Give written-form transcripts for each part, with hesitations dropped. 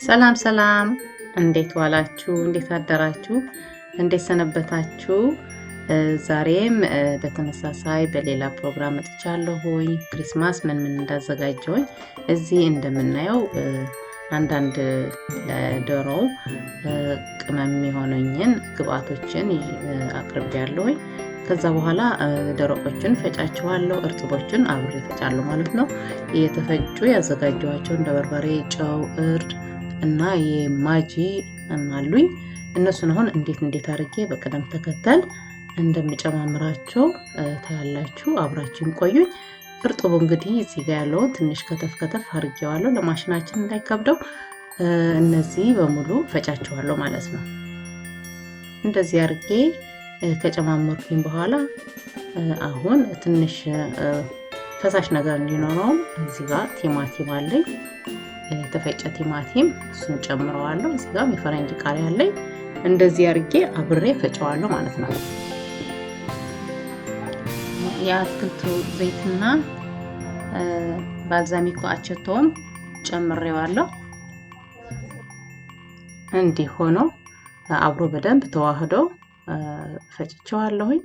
ሰላም ሰላም፣ እንዴት ዋላችሁ? እንዴት አደራችሁ? እንዴት ሰነበታችሁ? ዛሬም በተመሳሳይ በሌላ ፕሮግራም መጥቻለሁኝ። ክሪስማስ ምን እንዳዘጋጀሁኝ እዚህ እንደምናየው አንዳንድ ለዶሮ ቅመም የሆኑኝን ግብአቶችን አቅርቤያለሁኝ። ከዛ በኋላ ደረቆችን ፈጫቸዋለሁ፣ እርጥቦችን አብሬ ፈጫለሁ ማለት ነው። የተፈጩ ያዘጋጀኋቸው እንደ በርበሬ፣ ጨው፣ እርድ እና የማጂ አሉኝ። እነሱን አሁን እንዴት አድርጌ በቅደም ተከተል እንደምጨማምራቸው ታያላችሁ። አብራችሁን ቆዩኝ። እርጥቡ እንግዲህ እዚህ ጋር ያለው ትንሽ ከተፍ አድርጌዋለሁ ለማሽናችን እንዳይከብደው። እነዚህ በሙሉ ፈጫቸዋለሁ ማለት ነው። እንደዚህ አድርጌ ከጨማመርኩኝ በኋላ አሁን ትንሽ ፈሳሽ ነገር እንዲኖረው እዚህ ጋር ቲማቲም አለኝ፣ የተፈጨ ቲማቲም፣ እሱን ጨምረዋለሁ። እዚህ ጋር የፈረንጅ ቃሪያ አለኝ። እንደዚህ አድርጌ አብሬ ፈጨዋለሁ ማለት ነው። የአትክልቱ ዘይትና ባልዛሚኮ አቸቶም ጨምሬዋለሁ። እንዲህ ሆኖ አብሮ በደንብ ተዋህዶ ፈጭቸዋለሁኝ።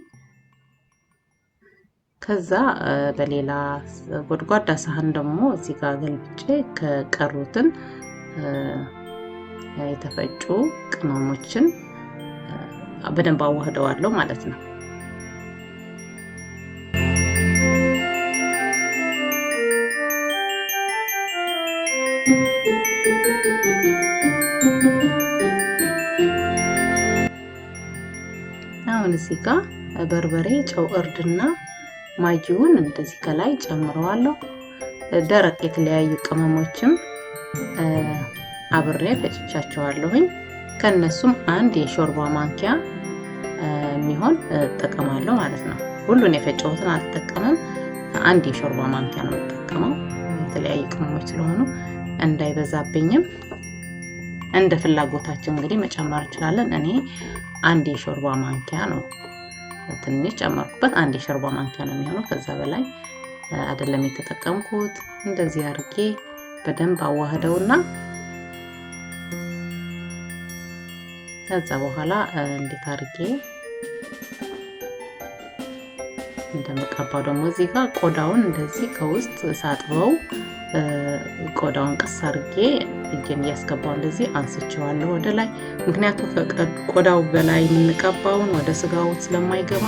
ከዛ በሌላ ጎድጓዳ ሳህን ደግሞ እዚህ ጋር ገልብጬ ከቀሩትን የተፈጩ ቅመሞችን በደንብ አዋህደዋለሁ ማለት ነው። አሁን እዚህ ጋር በርበሬ፣ ጨው፣ እርድና ማጂውን እንደዚህ ከላይ ጨምረዋለሁ። ደረቅ የተለያዩ ቅመሞችም አብሬ ፈጭቻቸዋለሁኝ። ከነሱም አንድ የሾርባ ማንኪያ የሚሆን እጠቀማለሁ ማለት ነው። ሁሉን የፈጨሁትን አልጠቀምም። አንድ የሾርባ ማንኪያ ነው የምጠቀመው። የተለያዩ ቅመሞች ስለሆኑ እንዳይበዛብኝም እንደ ፍላጎታችን እንግዲህ መጨመር እንችላለን። እኔ አንድ የሾርባ ማንኪያ ነው ትንሽ ጨመርኩበት። አንድ የሾርባ ማንኪያ ነው የሚሆነው። ከዛ በላይ አይደለም የተጠቀምኩት። እንደዚህ አድርጌ በደንብ አዋህደውና ከዛ በኋላ እንዴት አድርጌ እንደምቀባው ደግሞ እዚህ ጋር ቆዳውን እንደዚህ ከውስጥ ሳጥበው ቆዳውን ቀስ አድርጌ እጄን እያስገባው እንደዚህ አንስቼዋለሁ ወደ ላይ። ምክንያቱም ቆዳው በላይ የምንቀባውን ወደ ስጋው ስለማይገባ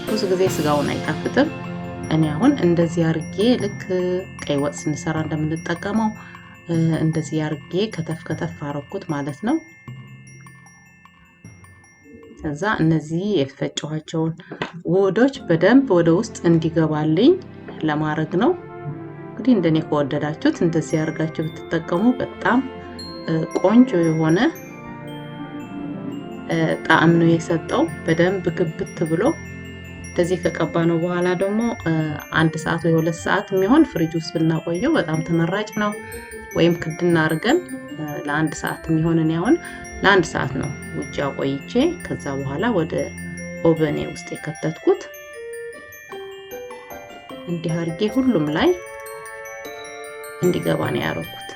ብዙ ጊዜ ስጋውን አይጣፍጥም። እኔ አሁን እንደዚህ አድርጌ ልክ ቀይ ወጥ ስንሰራ እንደምንጠቀመው እንደዚህ አድርጌ ከተፍ አረኩት ማለት ነው። ከዛ እነዚህ የተፈጨኋቸውን ውህዶች በደንብ ወደ ውስጥ እንዲገባልኝ ለማድረግ ነው። እንግዲህ እንደኔ ከወደዳችሁት እንደዚህ አድርጋችሁ ብትጠቀሙ በጣም ቆንጆ የሆነ ጣዕም ነው የሰጠው። በደንብ ግብት ብሎ እንደዚህ ከቀባ ነው በኋላ ደግሞ 1 ሰዓት ወይ 2 ሰዓት የሚሆን ፍሪጅ ውስጥ ብናቆየው በጣም ተመራጭ ነው። ወይም ክድና አድርገን ለ1 ሰዓት የሚሆን እኔ አሁን ለ1 ሰዓት ነው ውጭ አቆይቼ ከዛ በኋላ ወደ ኦቨኔ ውስጥ የከተትኩት። እንዲህ አድርጌ ሁሉም ላይ እንዲገባ ነው ያደረኩት።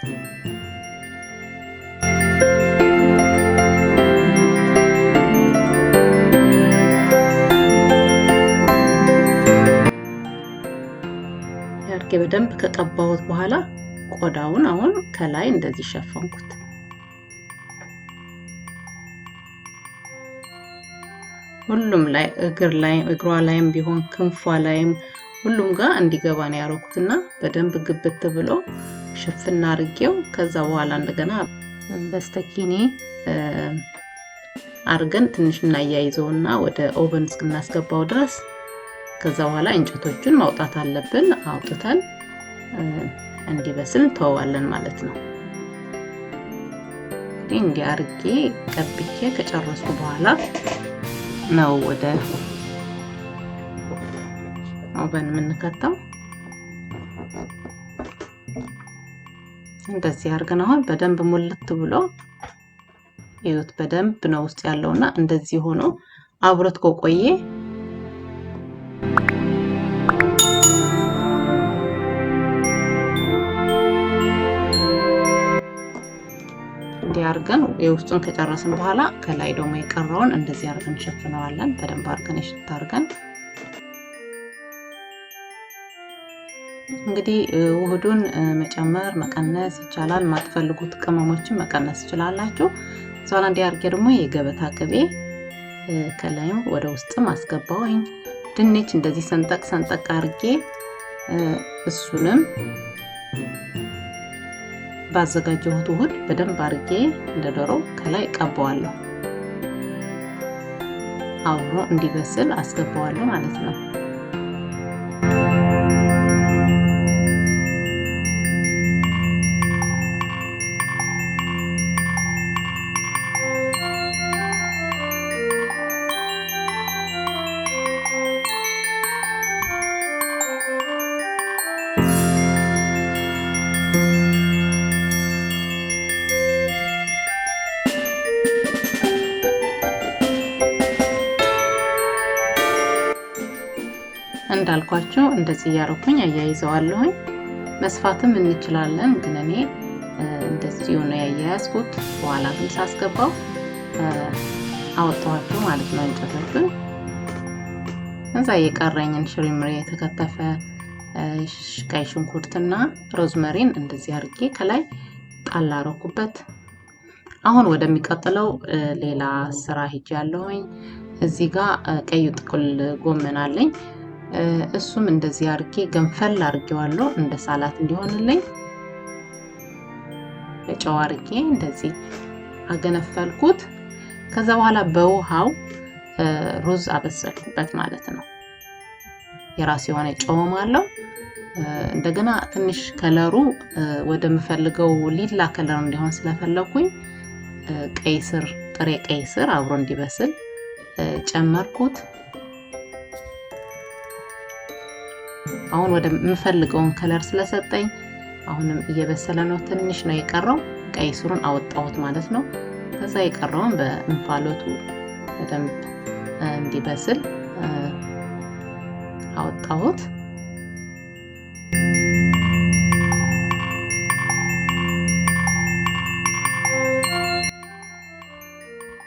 ያርጌ በደንብ ከቀባሁት በኋላ ቆዳውን አሁን ከላይ እንደዚህ ሸፈንኩት። ሁሉም ላይ እግሯ ላይም ቢሆን ክንፏ ላይም ሁሉም ጋር እንዲገባ ነው ያደረኩትና በደንብ ግብት ብሎ ሽፍና አድርጌው ከዛ በኋላ እንደገና በስተኪኒ አርገን ትንሽ እናያይዘውና ወደ ኦቨን እስክናስገባው ድረስ ከዛ በኋላ እንጨቶቹን ማውጣት አለብን። አውጥተን እንዲበስል ተወዋለን ማለት ነው። እንዲህ አርጌ ቀብቼ ከጨረስኩ በኋላ ነው ወደ ኦቨን የምንከተው። እንደዚህ አድርገን አሁን በደንብ ሙልት ብሎ ይሁት በደንብ ነው ውስጥ ያለውና እንደዚህ ሆኖ አብሮት ከቆየ አድርገን የውስጡን ከጨረስን በኋላ ከላይ ደግሞ የቀረውን እንደዚህ አድርገን ሸፍነዋለን። በደንብ አድርገን እሽት አድርገን እንግዲህ ውህዱን መጨመር መቀነስ ይቻላል። ማትፈልጉት ቅመሞችን መቀነስ ይችላላችሁ። ዛላ እንዲያርገ ደግሞ የገበታ ቅቤ ከላይም ወደ ውስጥም አስገባውኝ። ድንች እንደዚህ ሰንጠቅ ሰንጠቅ አድርጌ እሱንም ባዘጋጀሁት ውህድ በደንብ አድርጌ እንደዶሮ ከላይ ቀባዋለሁ። አብሮ እንዲበስል አስገባዋለሁ ማለት ነው። እንዳልኳችሁ እንደዚህ ያረኩኝ አያይዘዋለሁኝ። መስፋትም እንችላለን፣ ግን እኔ እንደዚህ ነው ያያያዝኩት። በኋላ ግን ሳስገባው አወጣኋቸው ማለት ነው እንጨቶቹን። እዛ የቀረኝን ሽሪምሪ የተከተፈ ቀይ ሽንኩርትና ሮዝመሪን እንደዚህ አድርጌ ከላይ ጣል አረኩበት። አሁን ወደሚቀጥለው ሌላ ስራ ሄጃለሁኝ። እዚህ ጋር ቀይ ጥቅል ጎመን አለኝ። እሱም እንደዚህ አድርጌ ገንፈል አድርጌዋለሁ እንደ ሳላት እንዲሆንልኝ። በጨው አድርጌ እንደዚህ አገነፈልኩት። ከዛ በኋላ በውሃው ሩዝ አበሰልኩበት ማለት ነው። የራሱ የሆነ ጨውም አለው። እንደገና ትንሽ ከለሩ ወደምፈልገው ሊላ ከለር እንዲሆን ስለፈለኩኝ ቀይ ስር፣ ጥሬ ቀይ ስር አብሮ እንዲበስል ጨመርኩት። አሁን ወደ ምፈልገውን ከለር ስለሰጠኝ አሁንም እየበሰለ ነው። ትንሽ ነው የቀረው። ቀይ ስሩን አወጣሁት ማለት ነው። ከዛ የቀረውን በእንፋሎቱ በደንብ እንዲበስል አወጣሁት።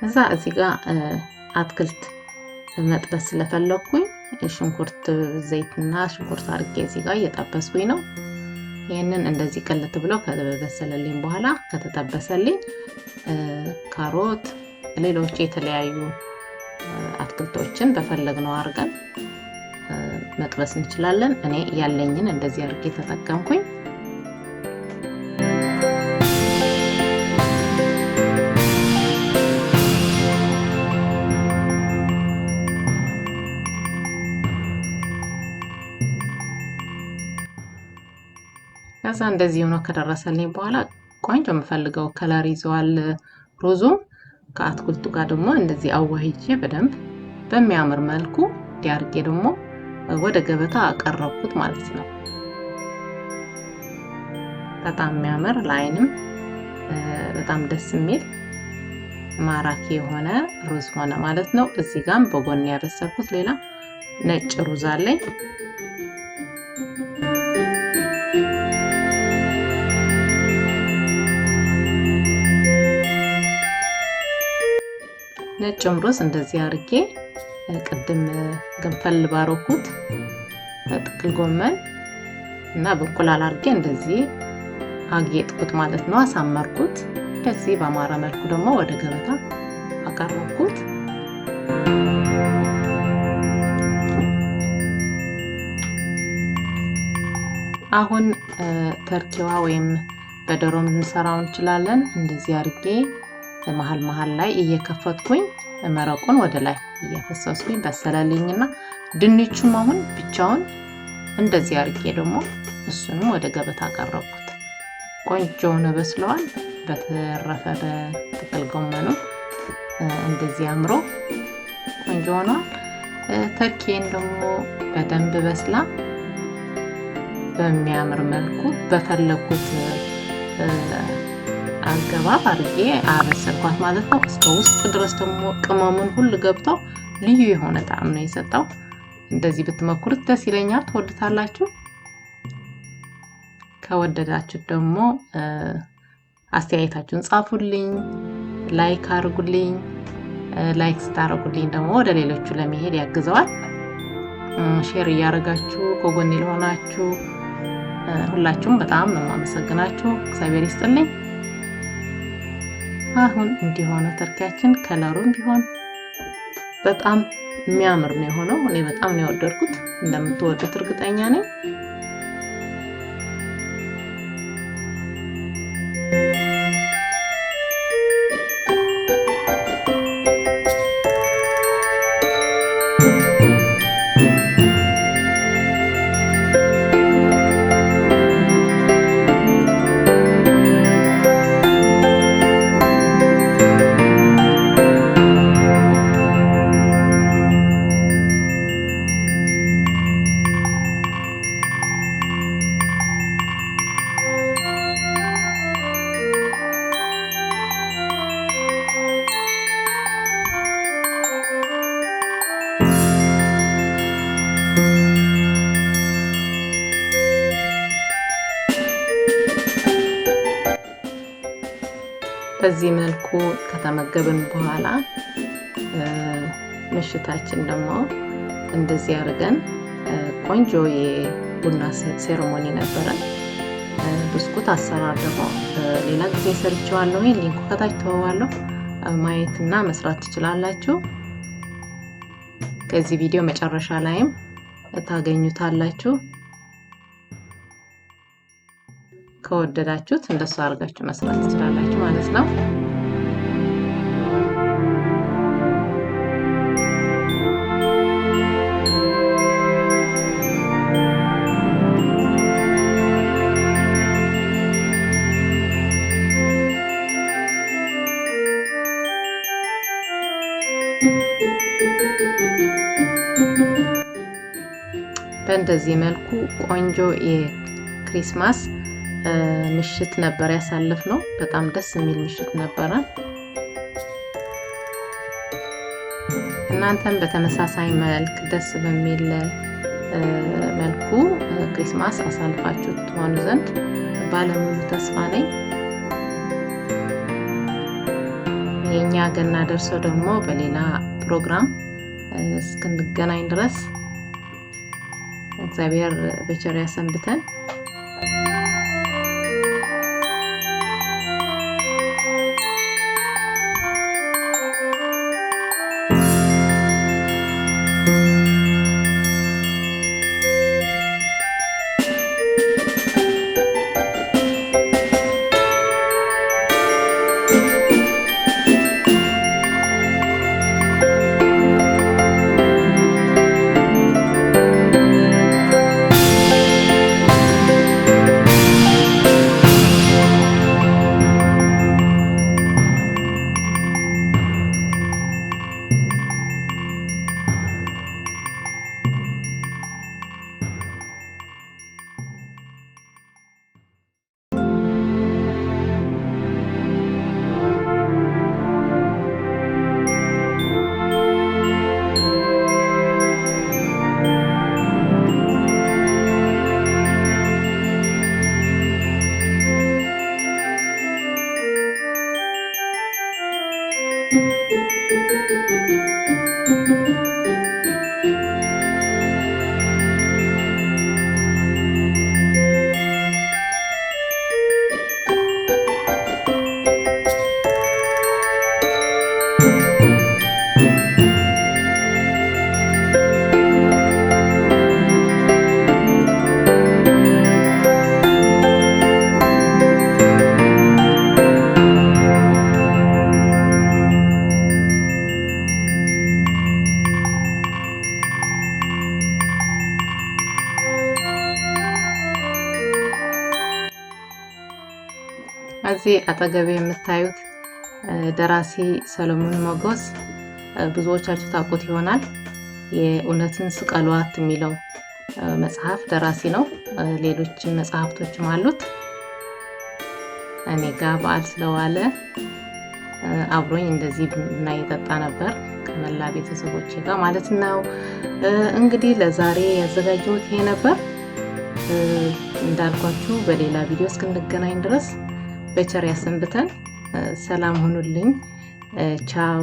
እዛ እዚህ ጋር አትክልት መጥበስ ስለፈለኩኝ ሽንኩርት ዘይትና ሽንኩርት አድርጌ እዚህ ጋር እየጠበስኩኝ ነው። ይሄንን እንደዚህ ቀለጥ ብሎ ከበሰለልኝ በኋላ ከተጠበሰልኝ ካሮት፣ ሌሎች የተለያዩ አትክልቶችን በፈለግነው አድርገን መጥበስ እንችላለን። እኔ ያለኝን እንደዚህ አድርጌ ተጠቀምኩኝ። ከዛ እንደዚህ ሆኖ ከደረሰልኝ በኋላ ቆንጆ የምፈልገው ከለር ይዟል ሩዙ። ከአትክልቱ ጋር ደግሞ እንደዚህ አዋህጄ በደንብ በሚያምር መልኩ ዲያርጌ ደግሞ ወደ ገበታ አቀረብኩት ማለት ነው። በጣም የሚያምር ለዓይንም በጣም ደስ የሚል ማራኪ የሆነ ሩዝ ሆነ ማለት ነው። እዚህ ጋርም በጎን ያበሰልኩት ሌላ ነጭ ሩዝ አለኝ። ነጭ ሩዝ እንደዚህ አድርጌ ቅድም ገንፈል ባረኩት ጥቅል ጎመን እና በእንቁላል አድርጌ እንደዚህ አጌጥኩት ማለት ነው። አሳመርኩት። እንደዚህ በአማረ መልኩ ደግሞ ወደ ገበታ አቀረብኩት። አሁን ተርኪዋ ወይም በዶሮም ልንሰራው እንችላለን። እንደዚህ አድርጌ መሃል መሃል ላይ እየከፈትኩኝ መረቁን ወደ ላይ እያፈሰስኩኝ በሰለልኝና ድንቹም አሁን ብቻውን እንደዚህ አድርጌ ደግሞ እሱንም ወደ ገበታ አቀረብኩት። ቆንጆ ነው በስለዋል። በተረፈ በጥቅል ጎመኑ እንደዚህ አምሮ ቆንጆ ሆኗል። ተርኪን ደግሞ በደንብ በስላ በሚያምር መልኩ በፈለኩት አገባብ አድርጌ አበሰልኳት ማለት ነው። እስከ ውስጥ ድረስ ደግሞ ቅመሙን ሁሉ ገብቶ ልዩ የሆነ ጣዕም ነው የሰጠው። እንደዚህ ብትመክሩት ደስ ይለኛል። ትወዱታላችሁ። ከወደዳችሁ ደግሞ አስተያየታችሁን ጻፉልኝ፣ ላይክ አድርጉልኝ። ላይክ ስታደርጉልኝ ደግሞ ወደ ሌሎቹ ለመሄድ ያግዘዋል። ሼር እያደረጋችሁ ከጎኔ ለሆናችሁ ሁላችሁም በጣም ነው የማመሰግናችሁ። እግዚአብሔር ይስጥልኝ። አሁን እንዲሆነ ተርኪያችን ከለሩም ቢሆን በጣም የሚያምር ነው የሆነው። እኔ በጣም ነው የወደድኩት። እንደምትወዱት እርግጠኛ ነኝ። በዚህ መልኩ ከተመገብን በኋላ ምሽታችን ደግሞ እንደዚህ አድርገን ቆንጆ የቡና ሴሬሞኒ ነበረ። ብስኩት አሰራር ደግሞ ሌላ ጊዜ ሰርቼዋለሁ። ሊንኩ ከታች ተዋዋለሁ፣ ማየትና መስራት ትችላላችሁ። ከዚህ ቪዲዮ መጨረሻ ላይም ታገኙታላችሁ። ከወደዳችሁት እንደሱ አድርጋችሁ መስራት ትችላላችሁ ማለት ነው። በእንደዚህ መልኩ ቆንጆ የክሪስማስ ምሽት ነበር ያሳለፍነው። በጣም ደስ የሚል ምሽት ነበረ። እናንተም በተመሳሳይ መልክ ደስ በሚል መልኩ ክሪስማስ አሳልፋችሁ ትሆኑ ዘንድ ባለሙሉ ተስፋ ነኝ። የኛ ገና ደርሶ ደግሞ በሌላ ፕሮግራም እስክንገናኝ ድረስ እግዚአብሔር በቸር ያሰንብተን። እዚህ አጠገቤ የምታዩት ደራሲ ሰሎሞን ሞገስ ብዙዎቻችሁ ታውቁት ይሆናል። የእውነትን ስቀሏት የሚለው መጽሐፍ ደራሲ ነው። ሌሎችም መጽሐፍቶችም አሉት። እኔ ጋር በዓል ስለዋለ አብሮኝ እንደዚህ ቡና እየጠጣ ነበር ከመላ ቤተሰቦቼ ጋር ማለት ነው። እንግዲህ ለዛሬ ያዘጋጀሁት ይሄ ነበር። እንዳልኳችሁ በሌላ ቪዲዮ እስክንገናኝ ድረስ በቸር ያሰንብተን። ሰላም ሁኑልኝ። ቻው